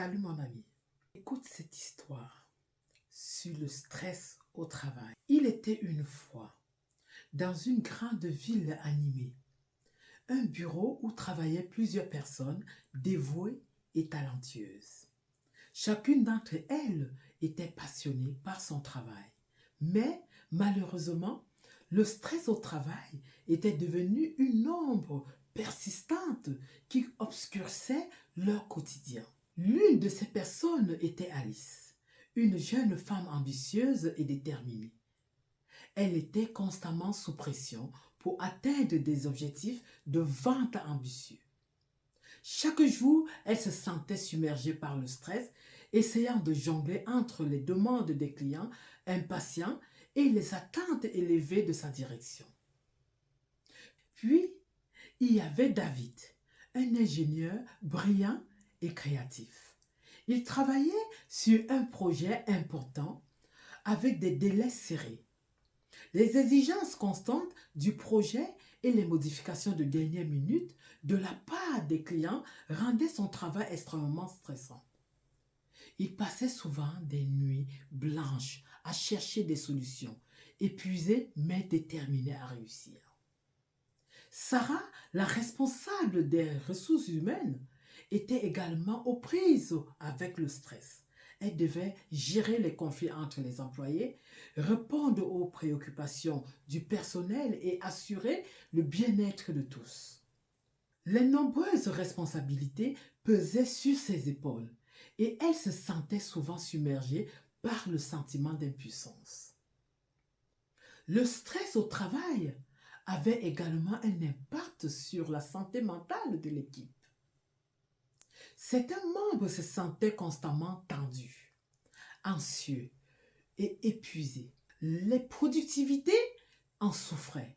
Salut mon ami, écoute cette histoire sur le stress au travail. Il était une fois, dans une grande ville animée, un bureau où travaillaient plusieurs personnes dévouées et talentueuses. Chacune d'entre elles était passionnée par son travail. Mais malheureusement, le stress au travail était devenu une ombre persistante qui obscurcissait leur quotidien. L'une de ces personnes était Alice, une jeune femme ambitieuse et déterminée. Elle était constamment sous pression pour atteindre des objectifs de vente ambitieux. Chaque jour, elle se sentait submergée par le stress, essayant de jongler entre les demandes des clients impatients et les attentes élevées de sa direction. Puis, il y avait David, un ingénieur brillant et créatif. Il travaillait sur un projet important avec des délais serrés. Les exigences constantes du projet et les modifications de dernière minute de la part des clients rendaient son travail extrêmement stressant. Il passait souvent des nuits blanches à chercher des solutions, épuisé mais déterminé à réussir. Sarah, la responsable des ressources humaines, était également aux prises avec le stress. Elle devait gérer les conflits entre les employés, répondre aux préoccupations du personnel et assurer le bien-être de tous. Les nombreuses responsabilités pesaient sur ses épaules et elle se sentait souvent submergée par le sentiment d'impuissance. Le stress au travail avait également un impact sur la santé mentale de l'équipe. Certains membres se sentaient constamment tendus, anxieux et épuisés. Les productivités en souffraient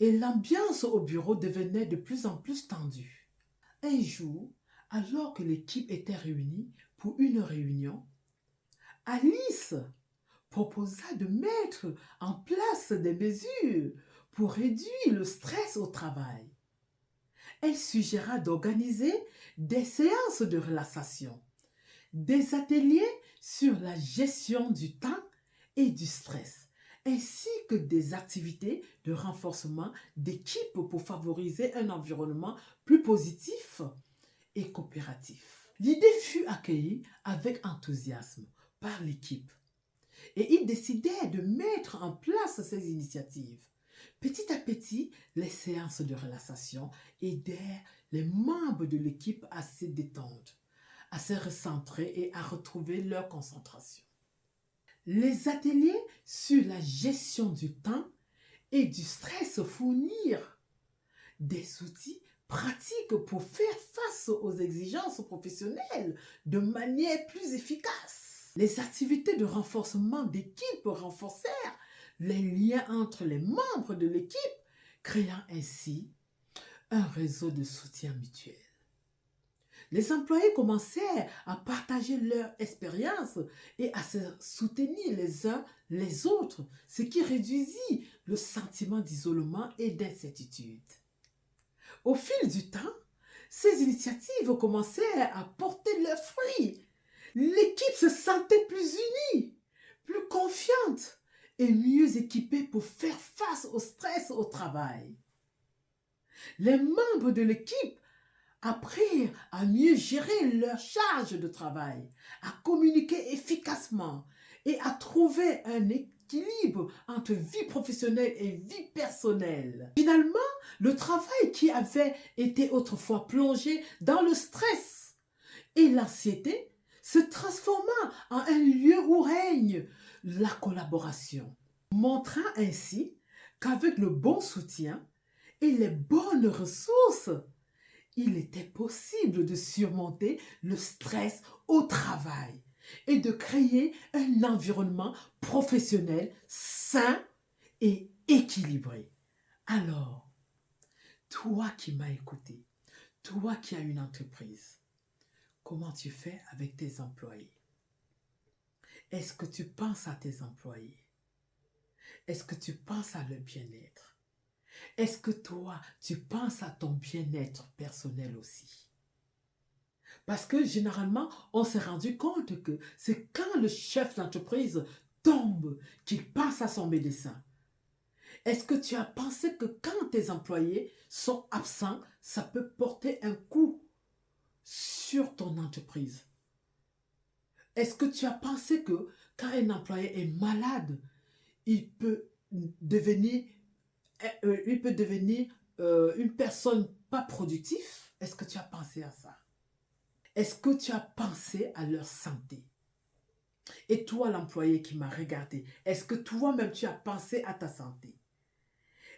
et l'ambiance au bureau devenait de plus en plus tendue. Un jour, alors que l'équipe était réunie pour une réunion, Alice proposa de mettre en place des mesures pour réduire le stress au travail. Elle suggéra d'organiser des séances de relaxation, des ateliers sur la gestion du temps et du stress, ainsi que des activités de renforcement d'équipe pour favoriser un environnement plus positif et coopératif. L'idée fut accueillie avec enthousiasme par l'équipe et ils décidèrent de mettre en place ces initiatives. Petit à petit, les séances de relaxation aidèrent les membres de l'équipe à se détendre, à se recentrer et à retrouver leur concentration. Les ateliers sur la gestion du temps et du stress fournirent des outils pratiques pour faire face aux exigences professionnelles de manière plus efficace. Les activités de renforcement d'équipe renforcèrent les liens entre les membres de l'équipe, créant ainsi un réseau de soutien mutuel. Les employés commencèrent à partager leur expérience et à se soutenir les uns les autres, ce qui réduisit le sentiment d'isolement et d'incertitude. Au fil du temps, ces initiatives commencèrent à porter leurs fruits. L'équipe se sentait plus unie, plus confiante et mieux équipée pour faire face au stress au travail. Les membres de l'équipe apprirent à mieux gérer leur charge de travail, à communiquer efficacement et à trouver un équilibre entre vie professionnelle et vie personnelle. Finalement, le travail qui avait été autrefois plongé dans le stress et l'anxiété se transforma en un lieu où règne la collaboration, montrant ainsi qu'avec le bon soutien et les bonnes ressources, il était possible de surmonter le stress au travail et de créer un environnement professionnel sain et équilibré. Alors, toi qui m'as écouté, toi qui as une entreprise, comment tu fais avec tes employés? Est-ce que tu penses à tes employés? Est-ce que tu penses à leur bien-être? Est-ce que toi, tu penses à ton bien-être personnel aussi? Parce que généralement, on s'est rendu compte que c'est quand le chef d'entreprise tombe qu'il pense à son médecin. Est-ce que tu as pensé que quand tes employés sont absents, ça peut porter un coup sur ton entreprise? Est-ce que tu as pensé que quand un employé est malade, il peut devenir, une personne pas productive? Est-ce que tu as pensé à ça? Est-ce que tu as pensé à leur santé? Et toi, l'employé qui m'a regardé, est-ce que toi-même tu as pensé à ta santé?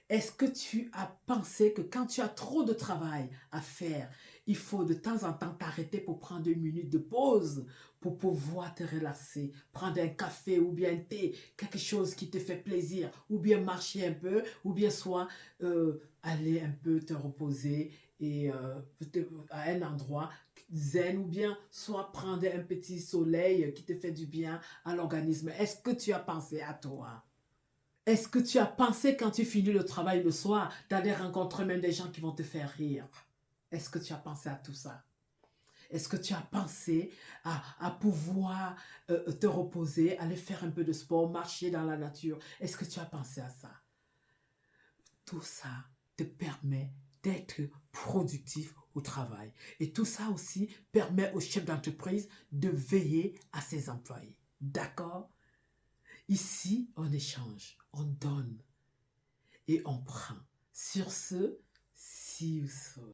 Est-ce que tu as pensé que quand tu as trop de travail à faire, il faut de temps en temps t'arrêter pour prendre une minute de pause pour pouvoir te relaxer, prendre un café ou bien un thé, quelque chose qui te fait plaisir, ou bien marcher un peu, ou bien soit aller un peu te reposer et à un endroit zen, ou bien soit prendre un petit soleil qui te fait du bien à l'organisme. Est-ce que tu as pensé à toi? Est-ce que tu as pensé quand tu finis le travail le soir d'aller rencontrer même des gens qui vont te faire rire? Est-ce que tu as pensé à tout ça? Est-ce que tu as pensé à pouvoir te reposer, aller faire un peu de sport, marcher dans la nature? Est-ce que tu as pensé à ça? Tout ça te permet d'être productif au travail. Et tout ça aussi permet au chef d'entreprise de veiller à ses employés. D'accord? Ici, on échange, on donne et on prend. Sur ce, see you soon.